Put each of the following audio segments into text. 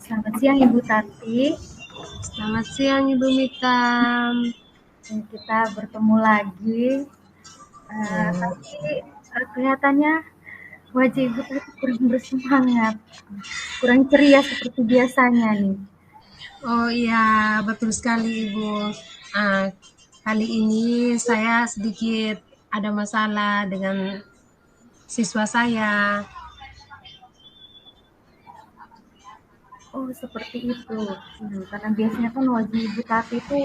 Selamat siang Ibu Tati. Selamat siang Ibu Mita. Kita bertemu lagi. Ya. Tapi kelihatannya wajah Ibu Tati kurang bersemangat, kurang ceria seperti biasanya nih. Oh iya, betul sekali Ibu. Ah, Kali ini saya sedikit ada masalah dengan siswa saya. Oh seperti itu. Karena biasanya kan wajah Ibu Tati itu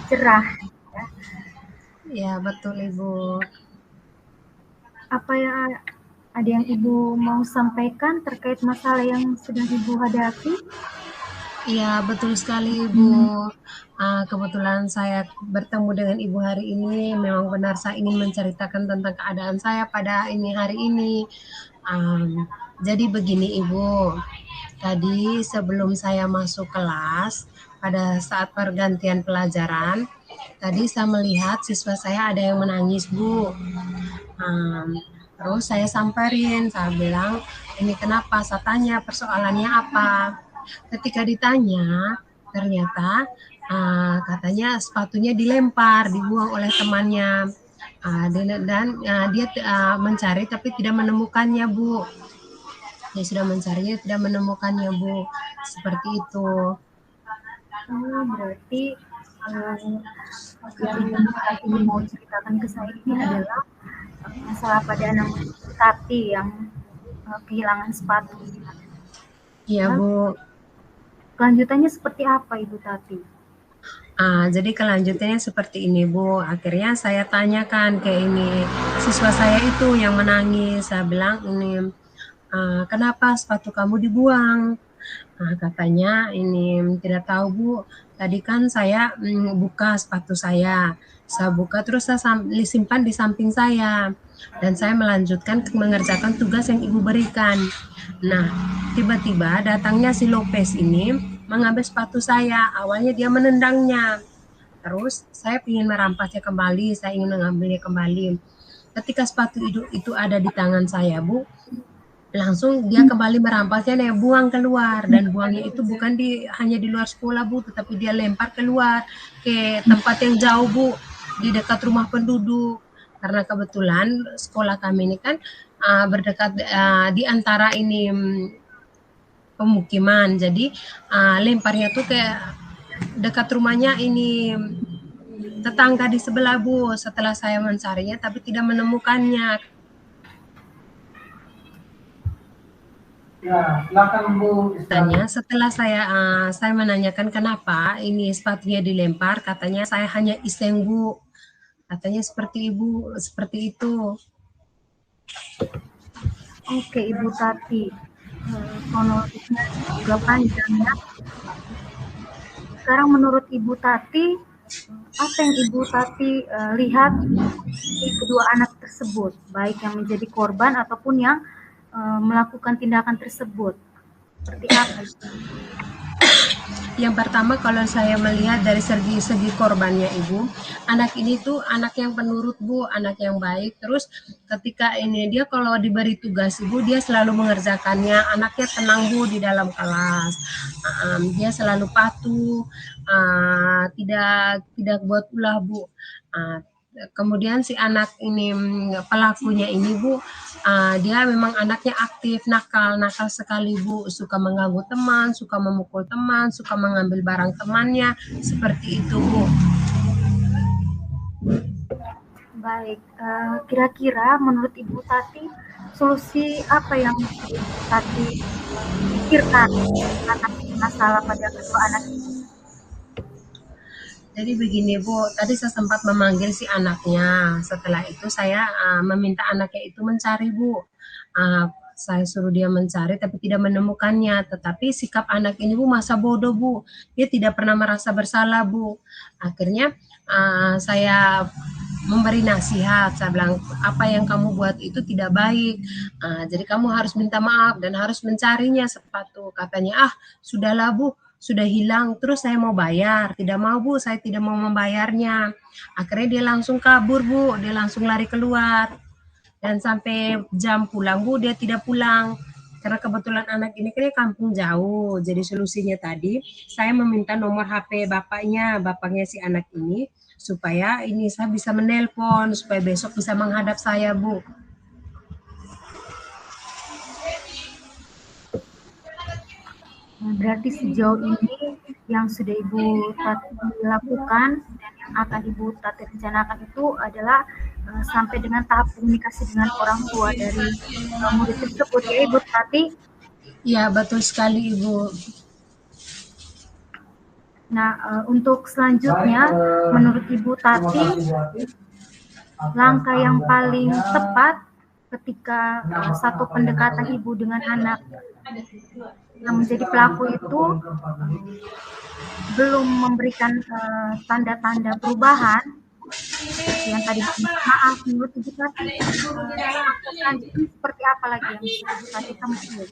cerah. Ya. Ya, betul Ibu. Apa ya ada yang Ibu mau sampaikan terkait masalah yang sedang Ibu hadapi? Iya, betul sekali Ibu. Kebetulan saya bertemu dengan Ibu hari ini. Memang benar saya ingin menceritakan tentang keadaan saya pada ini hari ini. Jadi begini Ibu. Tadi sebelum saya masuk kelas, pada saat pergantian pelajaran, tadi saya melihat siswa saya ada yang menangis, Bu. Um, Terus saya samperin, saya bilang, ini kenapa? Saya tanya persoalannya apa. Ketika ditanya, ternyata katanya sepatunya dilempar, dibuang oleh temannya. Dia mencari tapi tidak menemukannya, Bu. Dia sudah mencarinya, tidak menemukannya, Bu. Seperti itu. Oh berarti yang Ibu Tati mau ceritakan ke saya ini adalah masalah pada anak Tati yang kehilangan sepatu. Iya, Lalu Bu. kelanjutannya seperti apa Ibu Tati? Jadi kelanjutannya seperti ini, Bu. Akhirnya saya tanyakan ke ini siswa saya itu yang menangis. Saya bilang ini, kenapa sepatu kamu dibuang? Katanya ini tidak tahu, Bu. Tadi kan saya buka sepatu saya buka terus saya simpan di samping saya dan saya melanjutkan mengerjakan tugas yang ibu berikan. Nah, tiba-tiba datangnya si Lopez ini mengambil sepatu saya. Awalnya dia menendangnya. Terus saya ingin merampasnya kembali, saya ingin mengambilnya kembali. Ketika sepatu itu ada di tangan saya, Bu, langsung dia kembali merampasnya, dia buang keluar dan buangnya itu bukan hanya di luar sekolah, Bu, tetapi dia lempar keluar ke tempat yang jauh, Bu, di dekat rumah penduduk. Karena kebetulan sekolah kami ini kan berdekat di antara ini pemukiman. Jadi lemparnya tuh kayak dekat rumahnya ini tetangga di sebelah, Bu. Setelah saya mencarinya tapi tidak menemukannya. Ya, silakan Bu. Katanya setelah saya menanyakan kenapa ini sepatunya dilempar, katanya saya hanya iseng, Bu. Katanya seperti Ibu, seperti itu. Oke Ibu Tati, kronologisnya juga panjang ya. Sekarang menurut Ibu Tati, apa yang Ibu Tati lihat di kedua anak tersebut, baik yang menjadi korban ataupun yang melakukan tindakan tersebut? Seperti apa? Yang pertama kalau saya melihat dari segi korbannya Ibu, anak ini tuh anak yang penurut, Bu, anak yang baik. Terus ketika ini dia kalau diberi tugas Ibu, dia selalu mengerjakannya. Anaknya tenang, Bu, di dalam kelas. Dia selalu patuh, tidak tidak buat ulah, Bu. Kemudian si anak ini pelakunya ini, Bu, dia memang anaknya aktif, nakal sekali, Bu, suka mengganggu teman, suka memukul teman, suka mengambil barang temannya, seperti itu, Bu. Baik, kira-kira menurut Ibu Tati, solusi apa yang Ibu Tati pikirkan mengatasi masalah pada kedua anak ini? Jadi begini, Bu, tadi saya sempat memanggil si anaknya. Setelah itu saya meminta anaknya itu mencari, Bu. Saya suruh dia mencari tapi tidak menemukannya. Tetapi sikap anak ini, Bu, masa bodoh, Bu. Dia tidak pernah merasa bersalah, Bu. Akhirnya saya memberi nasihat. Saya bilang, apa yang kamu buat itu tidak baik. Jadi kamu harus minta maaf dan harus mencarinya sepatu. Katanya, sudahlah, Bu, sudah hilang, terus saya mau bayar. Tidak mau, Bu, saya tidak mau membayarnya. Akhirnya dia langsung kabur, Bu, dia langsung lari keluar. Dan sampai jam pulang, Bu, dia tidak pulang. karena kebetulan anak ini kan kampung jauh. Jadi solusinya tadi saya meminta nomor HP bapaknya si anak ini supaya ini saya bisa menelpon supaya besok bisa menghadap saya, Bu. Berarti sejauh ini yang sudah Ibu Tati lakukan dan yang akan Ibu Tati rencanakan itu adalah sampai dengan tahap komunikasi dengan orang tua dari murid tersebut ya Ibu Tati. Iya, betul sekali Ibu. Nah, untuk selanjutnya menurut Ibu Tati langkah yang paling tepat ketika satu pendekatan ibu dengan anak yang menjadi pelaku itu belum memberikan tanda-tanda perubahan yang tadi maaf menurut Ibu Tati seperti apa lagi yang bisa Ibu Tati temui?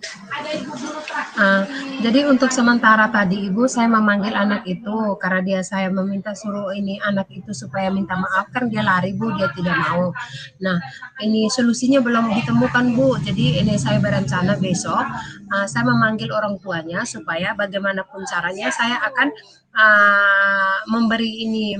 Jadi untuk sementara tadi Ibu saya memanggil anak itu karena saya meminta suruh ini anak itu supaya minta maaf, kan dia lari Bu, dia tidak mau. Nah ini solusinya belum ditemukan Bu, jadi ini saya berencana besok saya memanggil orang tuanya supaya bagaimanapun caranya saya akan memberi ini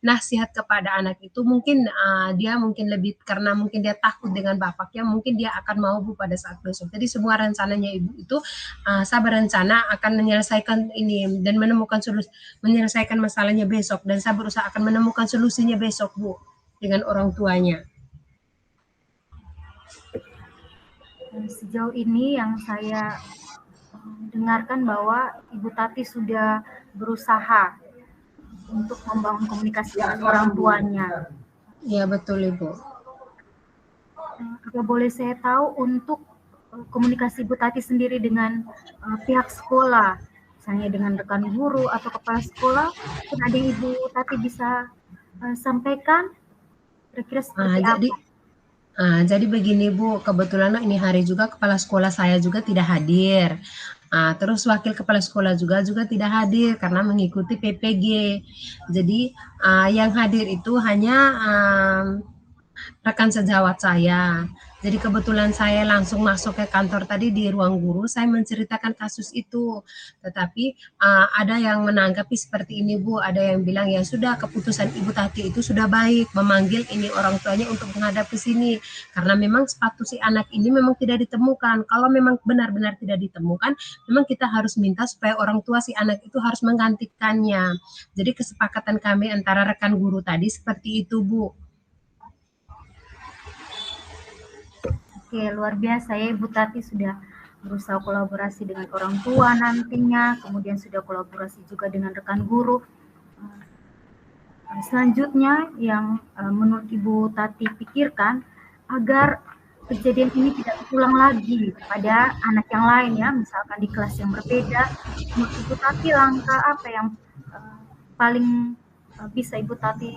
nasihat kepada anak itu. Mungkin dia mungkin lebih karena mungkin dia takut dengan bapaknya, mungkin dia akan mau Bu pada saat besok. Jadi semua rencananya Ibu itu saya berencana akan menyelesaikan ini dan menyelesaikan masalahnya besok, dan saya berusaha akan menemukan solusinya besok Bu dengan orang tuanya. Sejauh ini yang saya dengarkan bahwa Ibu Tati sudah berusaha untuk membangun komunikasi dengan orang tuanya. Iya betul Ibu. Apa boleh saya tahu untuk komunikasi Ibu Tati sendiri dengan pihak sekolah, misalnya dengan rekan guru atau kepala sekolah, mungkin ada yang Ibu Tati bisa sampaikan kira-kira seperti apa? Jadi begini Bu, kebetulan ini hari juga kepala sekolah saya juga tidak hadir. Terus wakil kepala sekolah juga tidak hadir karena mengikuti PPG. Jadi yang hadir itu hanya rekan sejawat saya. Jadi kebetulan saya langsung masuk ke kantor tadi di ruang guru, saya menceritakan kasus itu. Tetapi ada yang menanggapi seperti ini Bu, ada yang bilang ya sudah keputusan Ibu Tati itu sudah baik, memanggil ini orang tuanya untuk menghadap ke sini. Karena memang sepatu si anak ini memang tidak ditemukan. Kalau memang benar-benar tidak ditemukan, memang kita harus minta supaya orang tua si anak itu harus menggantikannya. Jadi kesepakatan kami antara rekan guru tadi seperti itu Bu. Oke, luar biasa ya Ibu Tati sudah berusaha kolaborasi dengan orang tua nantinya, kemudian sudah kolaborasi juga dengan rekan guru. Selanjutnya yang menurut Ibu Tati pikirkan agar kejadian ini tidak terulang lagi pada anak yang lain ya, misalkan di kelas yang berbeda, menurut Ibu Tati langkah apa yang paling bisa Ibu Tati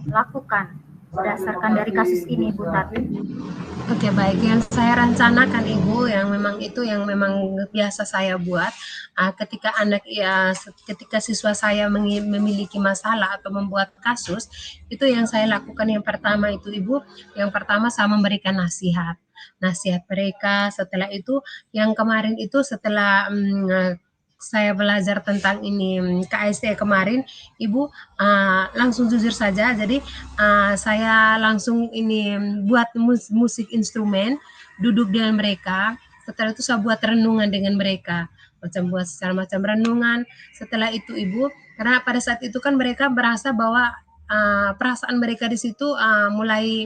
lakukan berdasarkan dari kasus ini Ibu Tati? Oke baik, yang saya rencanakan Ibu, yang memang itu yang memang biasa saya buat ketika siswa saya memiliki masalah atau membuat kasus, itu yang saya lakukan yang pertama itu Ibu, yang pertama saya memberikan nasihat mereka. Setelah itu yang kemarin itu setelah saya belajar tentang ini KST kemarin, Ibu langsung jujur saja. Jadi saya langsung ini buat musik instrumen, duduk dengan mereka. Setelah itu saya buat renungan dengan mereka, buat secara macam renungan. Setelah itu Ibu, karena pada saat itu kan mereka merasa bahwa perasaan mereka di situ mulai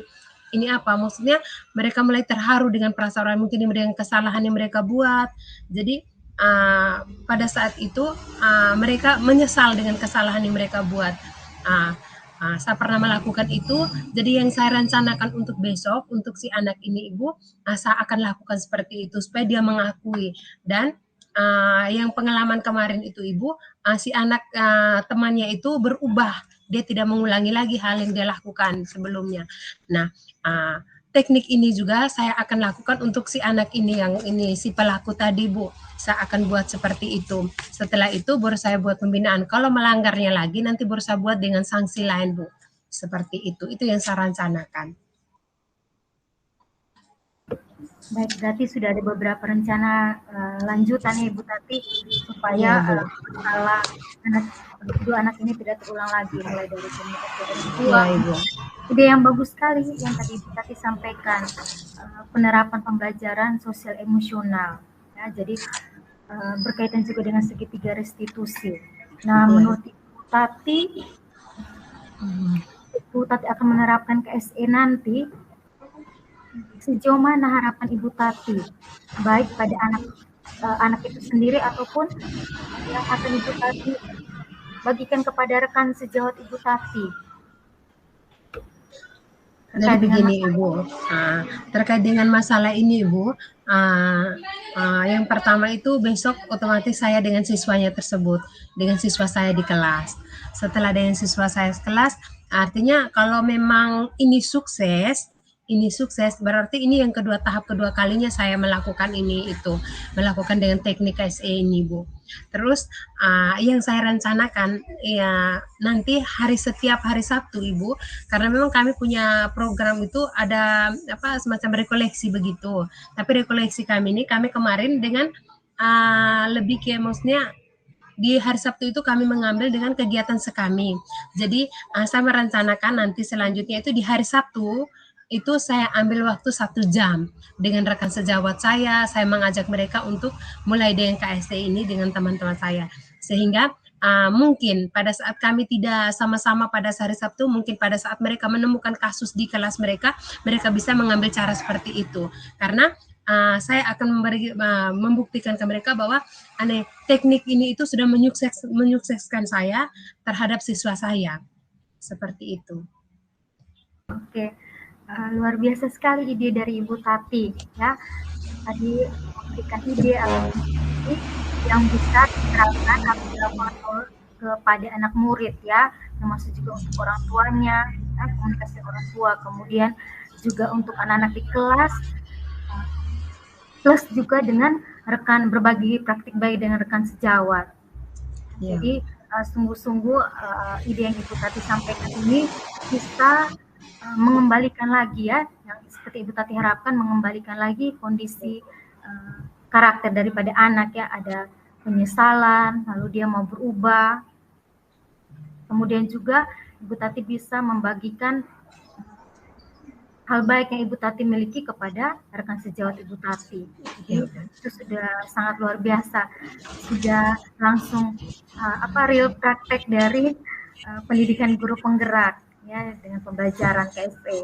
ini maksudnya mereka mulai terharu dengan perasaan mungkin dengan kesalahan yang mereka buat. Jadi pada saat itu mereka menyesal dengan kesalahan yang mereka buat. Saya pernah melakukan itu. Jadi yang saya rencanakan untuk besok untuk si anak ini Ibu, saya akan lakukan seperti itu supaya dia mengakui. Dan yang pengalaman kemarin itu Ibu, si anak temannya itu berubah, dia tidak mengulangi lagi hal yang dia lakukan sebelumnya. Nah teknik ini juga saya akan lakukan untuk si anak ini, yang ini si pelaku tadi Bu. Saya akan buat seperti itu. Setelah itu baru saya buat pembinaan. Kalau melanggarnya lagi nanti baru saya buat dengan sanksi lain Bu. Seperti itu yang saya rencanakan. Baik, berarti sudah ada beberapa rencana lanjutan ya Ibu Tati supaya Iya, Bu. masalah kedua anak ini tidak terulang lagi, mulai dari komunikasi orang tua. Iya, Ibu. Ide yang bagus sekali yang tadi Ibu Tati sampaikan, penerapan pembelajaran sosial emosional. Ya, jadi berkaitan juga dengan segitiga restitusi. Nah, Iya. menurut Ibu Tati, Ibu Tati akan menerapkan KSE nanti, sejauh mana harapan Ibu Tati, baik pada anak itu sendiri ataupun yang akan Ibu Tati bagikan kepada rekan sejawat Ibu Tati? Jadi begini Ibu, terkait dengan masalah ini Ibu, yang pertama itu besok otomatis saya dengan siswanya tersebut, dengan siswa saya di kelas. Setelah dengan siswa saya di kelas, artinya kalau memang ini sukses berarti ini yang tahap kedua kalinya saya melakukan melakukan dengan teknik KSE ini Bu. Terus yang saya rencanakan ya nanti setiap hari Sabtu Ibu, karena memang kami punya program itu ada semacam rekoleksi begitu. Tapi rekoleksi kami kemarin dengan lebih ke maksudnya di hari Sabtu itu kami mengambil dengan kegiatan sekami. Jadi saya merencanakan nanti selanjutnya itu di hari Sabtu itu saya ambil waktu 1 jam dengan rekan sejawat saya mengajak mereka untuk mulai dengan KST ini dengan teman-teman saya. Sehingga mungkin pada saat kami tidak sama-sama pada hari Sabtu, mungkin pada saat mereka menemukan kasus di kelas mereka bisa mengambil cara seperti itu. Karena saya akan membuktikan ke mereka bahwa teknik ini itu sudah menyukseskan saya terhadap siswa saya. Seperti itu. Oke, luar biasa sekali ide dari Ibu Tati ya. Tadi memberikan ide yang bisa diterapkan atau dilakukan kepada anak murid ya, termasuk juga untuk orang tuanya, ya, komunikasi orang tua, kemudian juga untuk anak-anak di kelas, plus juga dengan rekan berbagi praktik baik dengan rekan sejawat. Yeah. Jadi sungguh-sungguh ide yang Ibu Tati sampaikan ini bisa mengembalikan lagi ya, yang seperti Ibu Tati harapkan, mengembalikan lagi kondisi karakter daripada anak ya, ada penyesalan, lalu dia mau berubah. Kemudian juga Ibu Tati bisa membagikan hal baik yang Ibu Tati miliki kepada rekan sejawat Ibu Tati. Jadi itu sudah sangat luar biasa. Sudah langsung real praktek dari pendidikan guru penggerak ya, dengan pembelajaran KSE.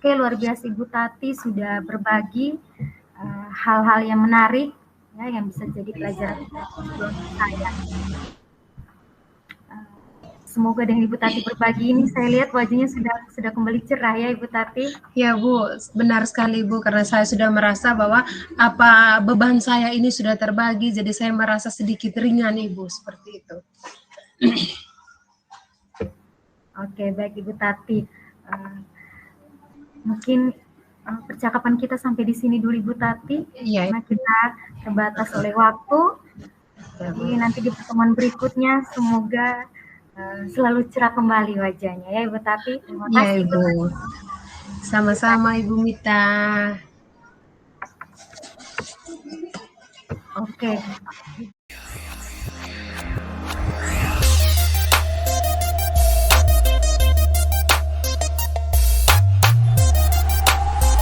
Oke, luar biasa Ibu Tati sudah berbagi hal-hal yang menarik ya, yang bisa jadi pelajaran untuk saya. Semoga dengan Ibu Tati berbagi ini, saya lihat wajahnya sudah kembali cerah ya Ibu Tati. Ya Bu, benar sekali Bu, karena saya sudah merasa bahwa beban saya ini sudah terbagi, jadi saya merasa sedikit ringan Ibu, seperti itu. Oke, baik Ibu Tati. Mungkin percakapan kita sampai di sini dulu Ibu Tati, karena kita terbatas oleh waktu. Jadi nanti di pertemuan berikutnya semoga selalu cerah kembali wajahnya ya Ibu Tati. Terima kasih Ibu. Sama-sama Ibu Mita. Oke.